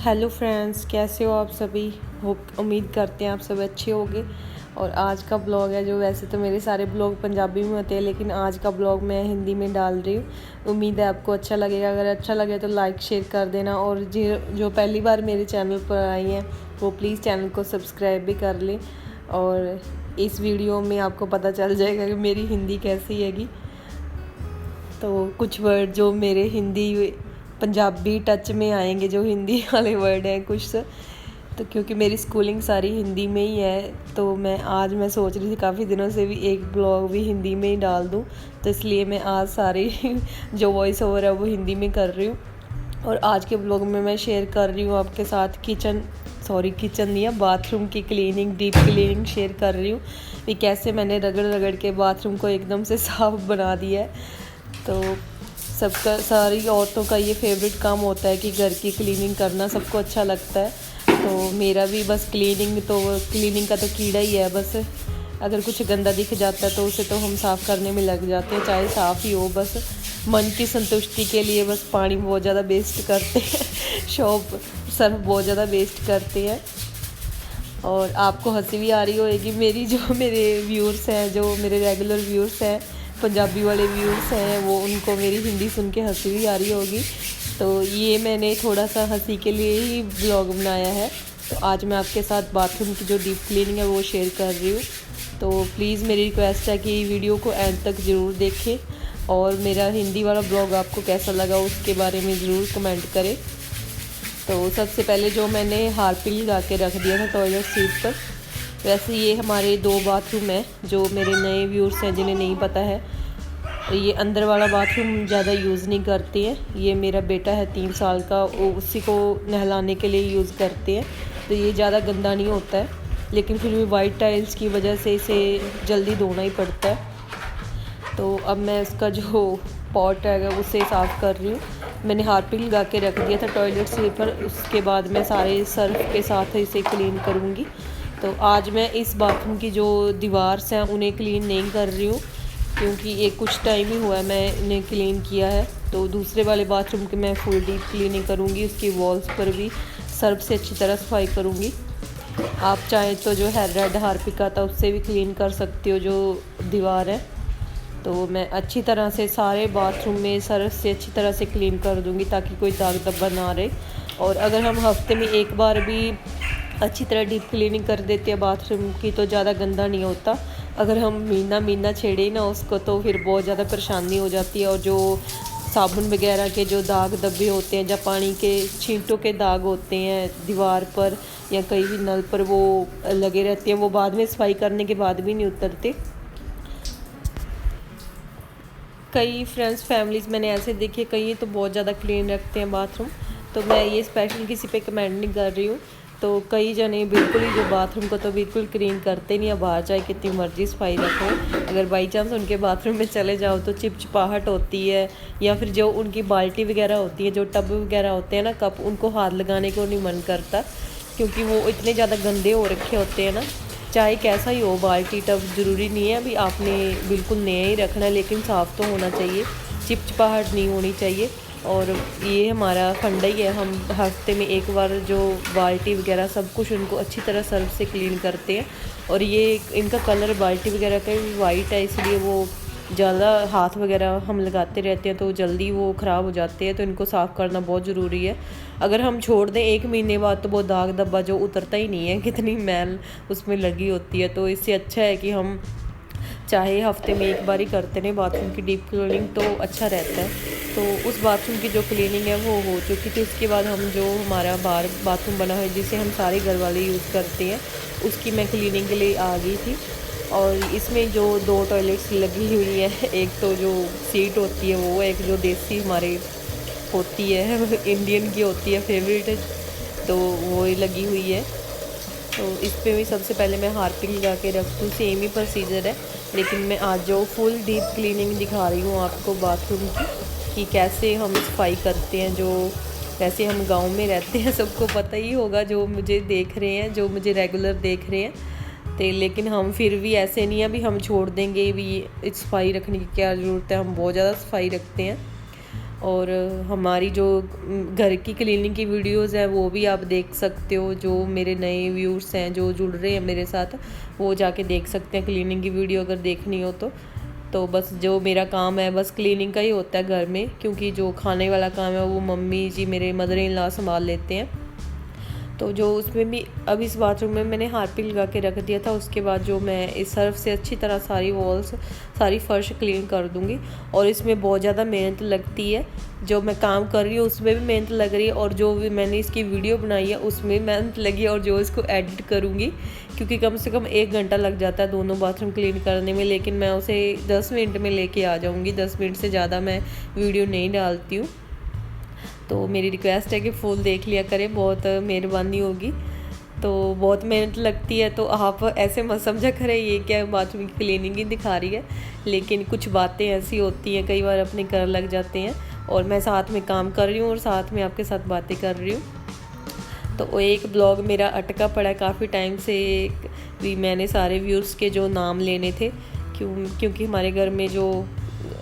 Hello friends, कैसे हो आप सभी। होप उम्मीद करते हैं आप सब अच्छे होंगे। और आज का ब्लॉग है जो वैसे तो मेरे सारे ब्लॉग पंजाबी में होते हैं, लेकिन आज का ब्लॉग मैं हिंदी में डाल रही हूँ। उम्मीद है आपको अच्छा लगेगा। अगर अच्छा लगे तो लाइक शेयर कर देना, और जो पहली बार मेरे चैनल पर आई हैं वो प्लीज़ चैनल को सब्सक्राइब भी कर लें। और इस वीडियो में आपको पता चल जाएगा कि मेरी हिंदी कैसी हैगी। तो कुछ वर्ड जो मेरे हिंदी पंजाबी टच में आएंगे, जो हिंदी वाले वर्ड हैं कुछ तो क्योंकि मेरी स्कूलिंग सारी हिंदी में ही है, तो मैं सोच रही थी काफ़ी दिनों से भी एक ब्लॉग भी हिंदी में ही डाल दूँ। तो इसलिए मैं आज सारी जो वॉइस ओवर है वो हिंदी में कर रही हूँ। और आज के ब्लॉग में मैं शेयर कर रही हूँ आपके साथ किचन नहीं है, बाथरूम की क्लीनिंग, डीप क्लीनिंग शेयर कर रही हूँ कि कैसे मैंने रगड़ रगड़ के बाथरूम को एकदम से साफ बना दिया है। तो सबका, सारी औरतों का ये फेवरेट काम होता है कि घर की क्लीनिंग करना सबको अच्छा लगता है। तो मेरा भी बस क्लीनिंग का तो कीड़ा ही है। बस अगर कुछ गंदा दिख जाता है तो उसे तो हम साफ़ करने में लग जाते हैं, चाहे साफ़ ही हो। बस मन की संतुष्टि के लिए बस पानी बहुत ज़्यादा वेस्ट करते हैं सर्फ बहुत ज़्यादा वेस्ट करते हैं। और आपको हंसी भी आ रही होगी मेरी, जो मेरे व्यूअर्स हैं, जो मेरे रेगुलर व्यूअर्स हैं, पंजाबी वाले व्यूअर्स हैं, वो उनको मेरी हिंदी सुन के हंसी भी आ रही होगी। तो ये मैंने थोड़ा सा हंसी के लिए ही ब्लॉग बनाया है। तो आज मैं आपके साथ बाथरूम की जो डीप क्लीनिंग है वो शेयर कर रही हूँ। तो प्लीज़ मेरी रिक्वेस्ट है कि वीडियो को एंड तक ज़रूर देखें, और मेरा हिंदी वाला ब्लॉग आपको कैसा लगा उसके बारे में ज़रूर कमेंट करें। तो सबसे पहले जो मैंने हारपिक लगा के रख दिया था टॉयलेट सीट पर। वैसे ये हमारे 2 बाथरूम है, जो मेरे नए व्यूअर्स हैं जिन्हें नहीं पता है, ये अंदर वाला बाथरूम ज़्यादा यूज़ नहीं करते हैं। ये मेरा बेटा है 3 साल का, उसी को नहलाने के लिए यूज़ करते हैं। तो ये ज़्यादा गंदा नहीं होता है, लेकिन फिर भी वाइट टाइल्स की वजह से इसे जल्दी धोना ही पड़ता है। तो अब मैं उसका जो पॉट है उसे साफ़ कर रही हूँ। मैंने हारपिक लगा के रख दिया था टॉयलेट सीट पर, उसके बाद मैं सारे सर्फ के साथ इसे क्लीन करूँगी। तो आज मैं इस बाथरूम की जो दीवार हैं उन्हें क्लीन नहीं कर रही हूँ, क्योंकि ये कुछ टाइम ही हुआ है मैं इन्हें क्लीन किया है। तो दूसरे वाले बाथरूम की मैं फुल डीप क्लीनिंग करूँगी, उसकी वॉल्स पर भी सर्फ से अच्छी तरह सफाई करूँगी। आप चाहें तो जो है रेड हारपिक आता है उससे भी क्लीन कर सकते हो जो दीवार है। तो मैं अच्छी तरह से सारे बाथरूम में सर्फ से अच्छी तरह से क्लीन कर दूँगी, ताकि कोई दाग धब्बा ना रहे। और अगर हम हफ्ते में एक बार भी अच्छी तरह डीप क्लीनिंग कर देते हैं बाथरूम की तो ज़्यादा गंदा नहीं होता। अगर हम महीना छेड़े ना उसको तो फिर बहुत ज़्यादा परेशानी हो जाती है। और जो साबुन वगैरह के जो दाग धब्बे होते हैं, या पानी के छींटों के दाग होते हैं दीवार पर या कहीं भी नल पर, वो लगे रहते हैं, वो बाद में सफाई करने के बाद भी नहीं उतरते। कई फ्रेंड्स फैमिलीज़ मैंने ऐसे देखे, कई तो बहुत ज़्यादा क्लीन रखते हैं बाथरूम। तो मैं ये स्पेशल किसी पे कमेंट नहीं कर रही हूँ। तो कई जने बिल्कुल ही जो बाथरूम को तो बिल्कुल क्लीन करते नहीं है, बाहर चाहे कितनी मर्जी सफाई रखो, अगर बाई चांस उनके बाथरूम में चले जाओ तो चिपचिपाहट होती है। या फिर जो उनकी बाल्टी वगैरह होती है, जो टब वगैरह होते हैं ना, कप, उनको हाथ लगाने को नहीं मन करता, क्योंकि वो इतने ज़्यादा गंदे हो रखे होते हैं ना। चाहे कैसा ही हो बाल्टी टब, ज़रूरी नहीं है अभी आपने बिल्कुल नया ही रखना है, लेकिन साफ़ तो होना चाहिए, चिपचिपाहट नहीं होनी चाहिए। और ये हमारा फंडा ही है, हम हफ्ते में एक बार जो बाल्टी वगैरह सब कुछ उनको अच्छी तरह सर्फ से क्लीन करते हैं। और ये इनका कलर बाल्टी वगैरह का भी वाइट है, इसलिए वो ज़्यादा हाथ वगैरह हम लगाते रहते हैं तो जल्दी वो ख़राब हो जाते हैं। तो इनको साफ़ करना बहुत ज़रूरी है। अगर हम छोड़ दें 1 महीने बाद तो वो दाग धब्बा जो उतरता ही नहीं है, कितनी मैल उसमें लगी होती है। तो इससे अच्छा है कि हम चाहे हफ्ते में एक बार ही करते रहें बाथरूम की डीप क्लीनिंग, तो अच्छा रहता है। तो उस बाथरूम की जो क्लीनिंग है वो हो चुकी थी। उसके बाद हम जो हमारा बाहर बाथरूम बना है जिसे हम सारे घर वाले यूज़ करते हैं, उसकी मैं क्लीनिंग के लिए आ गई थी। और इसमें जो 2 टॉयलेट्स लगी हुई है, एक तो जो सीट होती है वो, एक जो देसी हमारे होती है इंडियन की होती है फेवरेट, तो वो ही लगी हुई है। तो इस पे भी सबसे पहले मैं हारपिक लगा के रखती हूँ, सेम ही प्रोसीजर है। लेकिन मैं आज जो फुल डीप क्लीनिंग दिखा रही हूँ आपको बाथरूम की, कि कैसे हम सफाई करते हैं। जो वैसे हम गांव में रहते हैं, सबको पता ही होगा जो मुझे देख रहे हैं, जो मुझे रेगुलर देख रहे हैं। तो लेकिन हम फिर भी ऐसे नहीं है भी हम छोड़ देंगे भी, सफाई रखने की क्या ज़रूरत है, हम बहुत ज़्यादा सफाई रखते हैं। और हमारी जो घर की क्लीनिंग की वीडियोस हैं वो भी आप देख सकते हो। जो मेरे नए व्यूअर्स हैं जो जुड़ रहे हैं मेरे साथ, वो जाके देख सकते हैं क्लीनिंग की वीडियो अगर देखनी हो तो बस जो मेरा काम है बस क्लीनिंग का ही होता है घर में, क्योंकि जो खाने वाला काम है वो मम्मी जी मेरे मदर इन लॉ संभाल लेते हैं। तो जो उसमें भी अब इस बाथरूम में मैंने हार्पिक लगा के रख दिया था। उसके बाद जो मैं इस सर्फ से अच्छी तरह सारी वॉल्स सारी फर्श क्लीन कर दूंगी। और इसमें बहुत ज़्यादा मेहनत लगती है, जो मैं काम कर रही हूँ उसमें भी मेहनत लग रही है, और जो भी मैंने इसकी वीडियो बनाई है उसमें मेहनत लगी है, और जो इसको एडिट करूँगी क्योंकि कम से कम 1 घंटा लग जाता है दोनों बाथरूम क्लीन करने में, लेकिन मैं उसे 10 मिनट में लेके आ जाऊँगी। 10 मिनट से ज़्यादा मैं वीडियो नहीं डालती हूँ। तो मेरी रिक्वेस्ट है कि फुल देख लिया करें, बहुत मेहरबानी होगी। तो बहुत मेहनत लगती है, तो आप ऐसे मत समझा करें ये क्या बाथरूम की क्लीनिंग ही दिखा रही है, लेकिन कुछ बातें ऐसी होती हैं कई बार अपने कर लग जाते हैं, और मैं साथ में काम कर रही हूँ और साथ में आपके साथ बातें कर रही हूँ। तो एक ब्लॉग मेरा अटका पड़ा है काफ़ी टाइम से, भी मैंने सारे व्यूअर्स के जो नाम लेने थे, क्योंकि हमारे घर में जो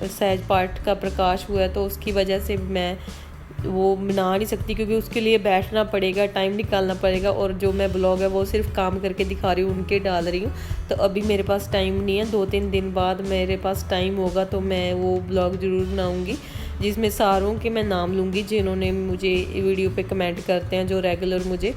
सहज पाठ का प्रकाश हुआ है तो उसकी वजह से मैं वो बना नहीं सकती, क्योंकि उसके लिए बैठना पड़ेगा, टाइम निकालना पड़ेगा, और जो मैं ब्लॉग है वो सिर्फ काम करके दिखा रही हूँ, उनके डाल रही हूँ। तो अभी मेरे पास टाइम नहीं है, 2-3 दिन बाद मेरे पास टाइम होगा तो मैं वो ब्लॉग ज़रूर बनाऊँगी, जिसमें सारों के मैं नाम लूँगी जिन्होंने मुझे वीडियो पे कमेंट करते हैं, जो रेगुलर मुझे,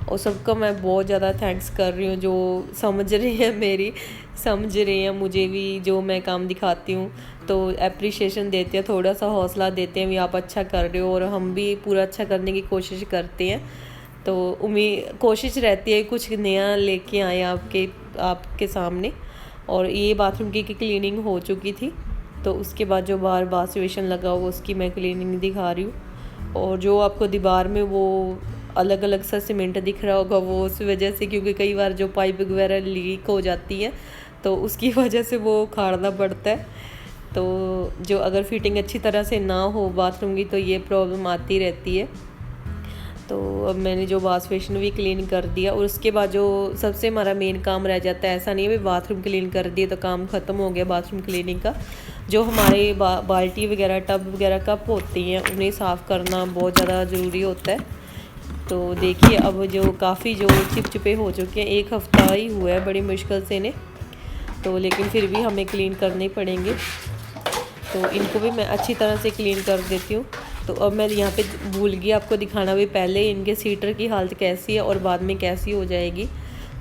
और सबका मैं बहुत ज़्यादा थैंक्स कर रही हूँ, जो समझ रहे हैं मेरी, समझ रहे हैं मुझे भी जो मैं काम दिखाती हूँ, तो एप्रिशिएशन देते हैं, थोड़ा सा हौसला देते हैं भी आप अच्छा कर रहे हो, और हम भी पूरा अच्छा करने की कोशिश करते हैं। तो उम्मीद कोशिश रहती है कुछ नया लेके आए आपके सामने। और ये बाथरूम की क्लीनिंग हो चुकी थी, तो उसके बाद जो बाहर वॉश बेसिन लगा हुआ उसकी मैं क्लीनिंग दिखा रही हूँ। और जो आपको दीवार में वो अलग अलग सा सीमेंट दिख रहा होगा वो उस वजह से, क्योंकि कई बार जो पाइप वगैरह लीक हो जाती है तो उसकी वजह से वो उखाड़ना पड़ता है। तो जो अगर फिटिंग अच्छी तरह से ना हो बाथरूम की तो ये प्रॉब्लम आती रहती है। तो अब मैंने जो वॉश बेसिन भी क्लीन कर दिया, और उसके बाद जो सबसे हमारा मेन काम रह जाता है, ऐसा नहीं है भी बाथरूम क्लीन कर दिए तो काम ख़त्म हो गया बाथरूम क्लीनिंग का। जो हमारे बाल्टी वगैरह टब वगैरह कप होती हैं उन्हें साफ़ करना बहुत ज़्यादा ज़रूरी होता है। तो देखिए अब जो काफ़ी जो चिपचिपे हो चुके हैं, 1 हफ़्ता ही हुआ है बड़ी मुश्किल से इन्हें, तो लेकिन फिर भी हमें क्लीन करने पड़ेंगे। तो इनको भी मैं अच्छी तरह से क्लीन कर देती हूँ। तो अब मैं यहाँ पे भूल गई आपको दिखाना भी, पहले इनके सीटर की हालत कैसी है और बाद में कैसी हो जाएगी।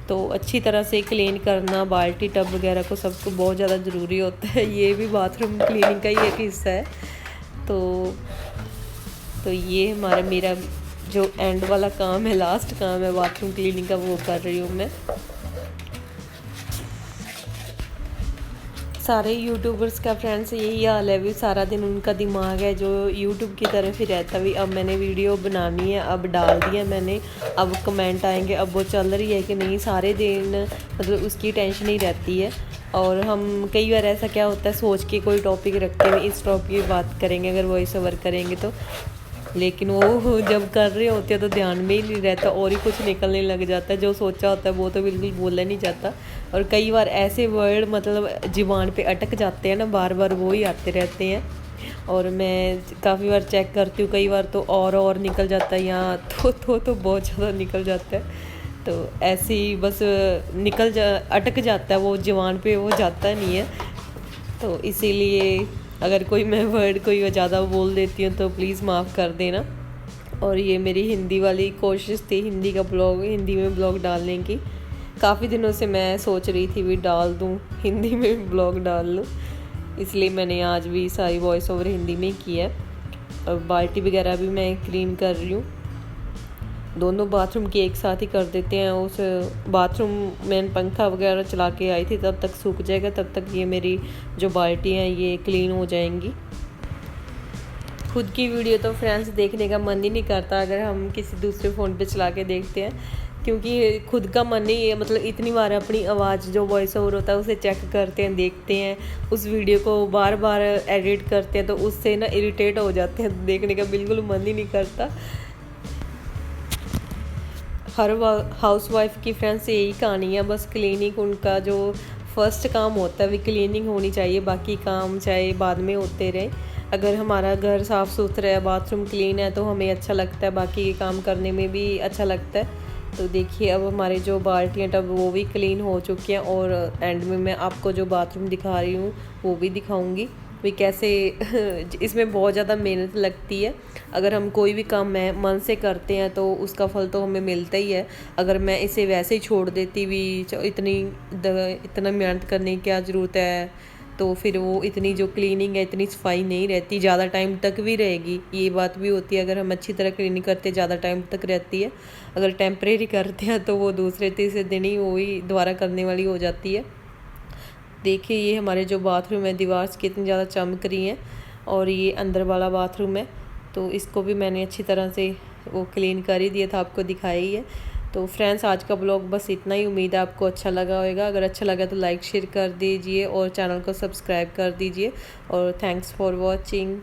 तो अच्छी तरह से क्लीन करना बाल्टी टब वगैरह को सबको बहुत ज़्यादा ज़रूरी होता है, ये भी बाथरूम क्लीनिंग का ही एक हिस्सा है। तो ये मेरा जो एंड वाला काम है, लास्ट काम है बाथरूम क्लीनिंग का, वो कर रही हूँ मैं। सारे यूट्यूबर्स का फ्रेंड्स यही हाल है, भी सारा दिन उनका दिमाग है जो यूट्यूब की तरफ ही रहता भी, अब मैंने वीडियो बनानी है, अब डाल दिया मैंने, अब कमेंट आएंगे, अब वो चल रही है कि नहीं, सारे दिन मतलब उसकी टेंशन ही रहती है। और हम कई बार ऐसा क्या होता है सोच के कोई टॉपिक रखते हैं, इस टॉपिक की बात करेंगे अगर वॉइस ओवर करेंगे तो, लेकिन वो जब कर रहे होते हैं तो ध्यान में ही नहीं रहता और ही कुछ निकलने लग जाता है, जो सोचा होता है वो तो बिल्कुल बोला नहीं जाता। और कई बार ऐसे वर्ड मतलब ज़ुबान पे अटक जाते हैं ना, बार बार वो ही आते रहते हैं, और मैं काफ़ी बार चेक करती हूँ, कई बार तो और निकल जाता है, यहाँ तो बहुत ज़्यादा निकल जाता है। तो ऐसे ही बस अटक जाता है वो ज़ुबान पे, वो जाता नहीं है। तो इसीलिए अगर कोई मैं वर्ड कोई ज़्यादा बोल देती हूँ तो प्लीज़ माफ़ कर देना। और ये मेरी हिंदी वाली कोशिश थी, हिंदी में ब्लॉग डालने की। काफ़ी दिनों से मैं सोच रही थी भी डाल दूँ, हिंदी में ब्लॉग डाल लूँ, इसलिए मैंने आज भी सारी वॉइस ओवर हिंदी में की है। और बाल्टी वगैरह भी मैं क्लीन कर रही हूँ, दोनों बाथरूम की एक साथ ही कर देते हैं। उस बाथरूम में पंखा वगैरह चला के आई थी, तब तक सूख जाएगा, तब तक ये मेरी जो बाल्टी हैं ये क्लीन हो जाएंगी। खुद की वीडियो तो फ्रेंड्स देखने का मन ही नहीं करता अगर हम किसी दूसरे फ़ोन पे चला के देखते हैं, क्योंकि खुद का मन ही मतलब इतनी बार अपनी आवाज़ जो वॉइस ओवर होता है उसे चेक करते हैं, देखते हैं, उस वीडियो को बार बार एडिट करते हैं, तो उससे ना इरिटेट हो जाते हैं, देखने का बिल्कुल मन ही नहीं करता। हर हाउसवाइफ की फ्रेंड्स यही कहानी है, बस क्लीनिंग उनका जो फर्स्ट काम होता है, भी क्लीनिंग होनी चाहिए, बाकी काम चाहे बाद में होते रहे। अगर हमारा घर साफ़ सुथरा है, बाथरूम क्लीन है तो हमें अच्छा लगता है, बाकी ये काम करने में भी अच्छा लगता है। तो देखिए अब हमारे जो बाल्टियाँ टब वो भी क्लीन हो चुके हैं और एंड में मैं आपको जो बाथरूम दिखा रही हूँ वो भी दिखाऊंगी भी कैसे इसमें बहुत ज़्यादा मेहनत लगती है। अगर हम कोई भी काम मन से करते हैं तो उसका फल तो हमें मिलता ही है। अगर मैं इसे वैसे ही छोड़ देती भी इतना मेहनत करने की क्या ज़रूरत है, तो फिर वो इतनी जो क्लीनिंग है इतनी सफाई नहीं रहती, ज़्यादा टाइम तक भी रहेगी। ये बात भी होती है, अगर हम अच्छी तरह क्लीनिंग करते ज़्यादा टाइम तक रहती है। अगर टेम्परेरी करते हैं तो वो दूसरे तीसरे दिन ही वही दोबारा करने वाली हो जाती है। देखिए ये हमारे जो बाथरूम है दीवार से कितनी ज़्यादा चमक रही हैं, और ये अंदर वाला बाथरूम है तो इसको भी मैंने अच्छी तरह से वो क्लीन कर ही दिया था, आपको दिखाया ही है। तो फ्रेंड्स आज का ब्लॉग बस इतना ही, उम्मीद है आपको अच्छा लगा होगा। अगर अच्छा लगा तो लाइक शेयर कर दीजिए और चैनल को सब्सक्राइब कर दीजिए, और थैंक्स फॉर वॉचिंग।